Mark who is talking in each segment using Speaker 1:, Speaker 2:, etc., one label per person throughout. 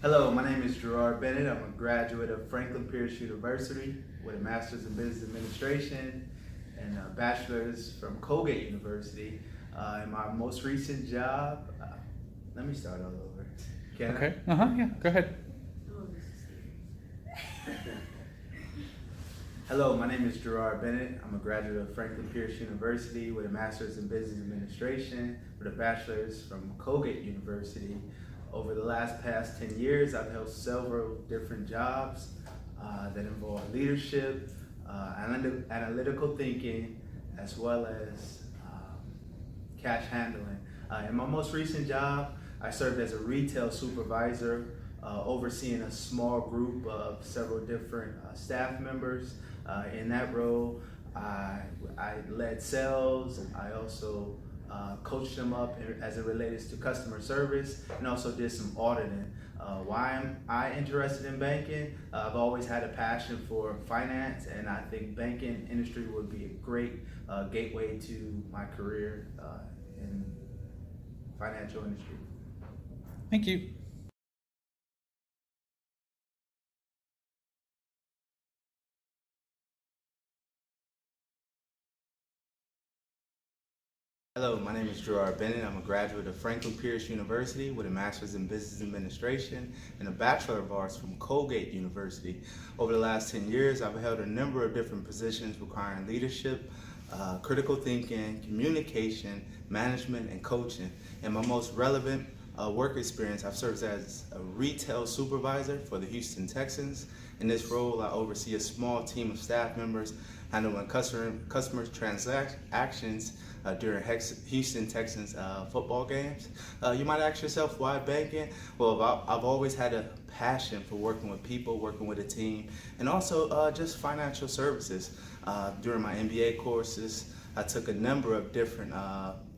Speaker 1: Hello, my name is Gerard Bennett. I'm a graduate of Franklin Pierce University with a Master's in Business Administration and a Bachelor's from Colgate University. In my most recent job, let me start all over. Can
Speaker 2: Okay. Yeah. Go ahead.
Speaker 1: Hello, my name is Gerard Bennett. I'm a graduate of Franklin Pierce University with a Master's in Business Administration with a Bachelor's from Colgate University. Over the past 10 years, I've held several different jobs that involve leadership, analytical thinking, as well as cash handling. In my most recent job, I served as a retail supervisor, overseeing a small group of several different staff members. In that role, I led sales. I also coached them up as it relates to customer service, and also did some auditing. Why am I interested in banking? I've always had a passion for finance, and I think banking industry would be a great gateway to my career in financial industry.
Speaker 2: Thank you.
Speaker 1: Hello, my name is Gerard Bennett. I'm a graduate of Franklin Pierce University with a Master's in Business Administration and a Bachelor of Arts from Colgate University. Over the last 10 years, I've held a number of different positions requiring leadership, critical thinking, communication, management, and coaching. In my most relevant work experience, I've served as a retail supervisor for the Houston Texans. In this role, I oversee a small team of staff members handling customers' transactions during Houston Texans football games. You might ask yourself, why banking? Well, I've always had a passion for working with people, working with a team, and also just financial services. During my MBA courses, I took a number of different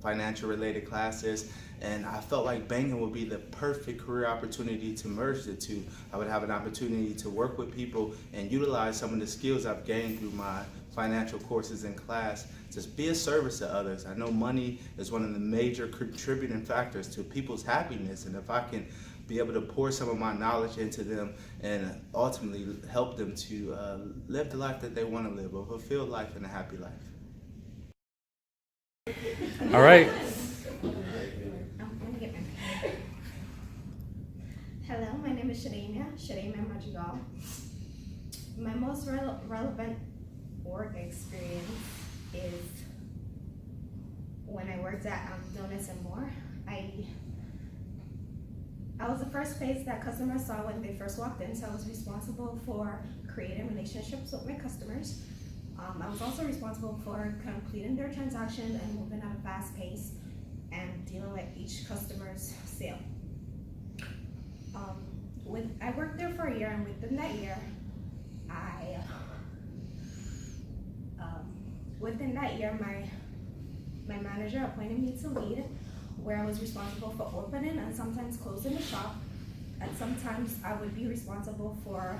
Speaker 1: financial related classes, and I felt like banking would be the perfect career opportunity to merge the two. I would have an opportunity to work with people and utilize some of the skills I've gained through my financial courses in class to be a service to others. I know money is one of the major contributing factors to people's happiness, and if I can be able to pour some of my knowledge into them and ultimately help them to live the life that they want to live, a fulfilled life and a happy life.
Speaker 2: All right.
Speaker 3: Hello, my name is Shademia Madrigal. My most relevant work experience is when I worked at Donuts and More. I was the first face that customers saw when they first walked in, so I was responsible for creating relationships with my customers. I was also responsible for completing their transactions and moving at a fast pace and dealing with each customer's sale. I worked there for a year, and within that year, my manager appointed me to lead, where I was responsible for opening and sometimes closing the shop, and sometimes I would be responsible for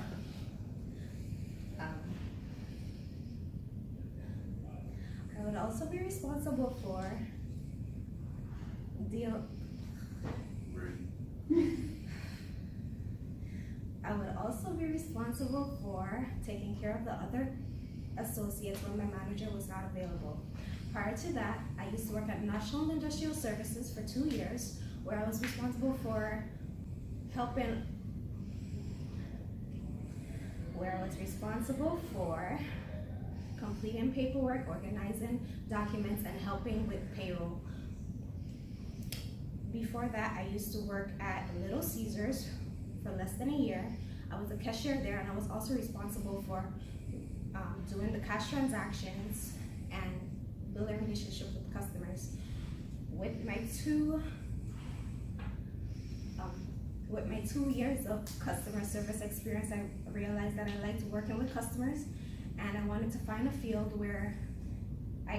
Speaker 3: I would also be responsible for taking care of the other associates when my manager was not available. Prior to that, I used to work at National Industrial Services for 2 years, where I was responsible for completing paperwork, organizing documents, and helping with payroll. Before that, I used to work at Little Caesars for less than a year. I was a cashier there, and I was also responsible for doing the cash transactions and building relationships with customers. With my 2 years of customer service experience, I realized that I liked working with customers, and I wanted to find a field where I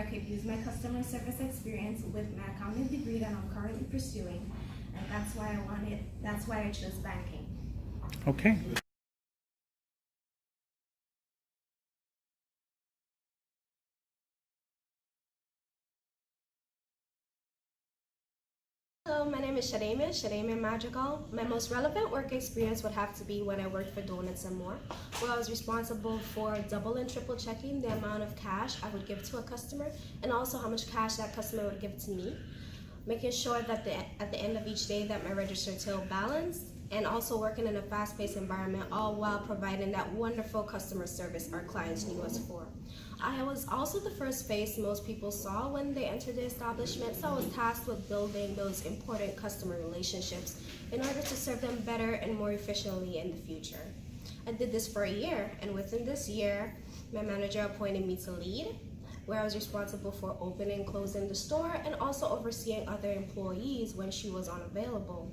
Speaker 3: could use my customer service experience with my accounting degree that I'm currently pursuing, and that's why I chose banking.
Speaker 2: Okay.
Speaker 3: Hello, my name is Shadema Madrigal. My most relevant work experience would have to be when I worked for Donuts and More, where I was responsible for double and triple checking the amount of cash I would give to a customer and also how much cash that customer would give to me, making sure that at the end of each day that my register till balanced, and also working in a fast-paced environment, all while providing that wonderful customer service our clients knew us for. I was also the first face most people saw when they entered the establishment, so I was tasked with building those important customer relationships in order to serve them better and more efficiently in the future. I did this for a year, and within this year, my manager appointed me to lead, where I was responsible for opening and closing the store and also overseeing other employees when she was unavailable.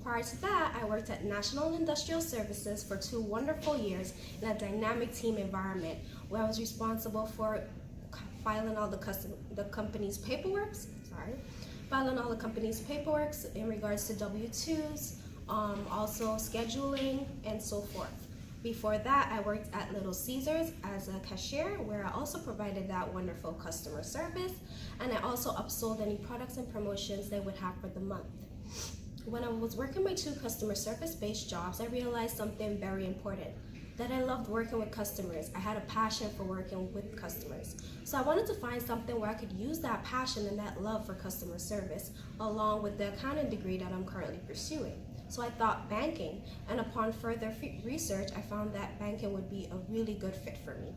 Speaker 3: Prior to that, I worked at National Industrial Services for 2 wonderful years in a dynamic team environment where I was responsible for filing all the company's paperwork, in regards to W-2s, also scheduling, and so forth. Before that, I worked at Little Caesars as a cashier, where I also provided that wonderful customer service, and I also upsold any products and promotions they would have for the month. When I was working my 2 customer service-based jobs, I realized something very important, that I loved working with customers. I had a passion for working with customers. So I wanted to find something where I could use that passion and that love for customer service, along with the accounting degree that I'm currently pursuing. So I thought banking, and upon further research, I found that banking would be a really good fit for me.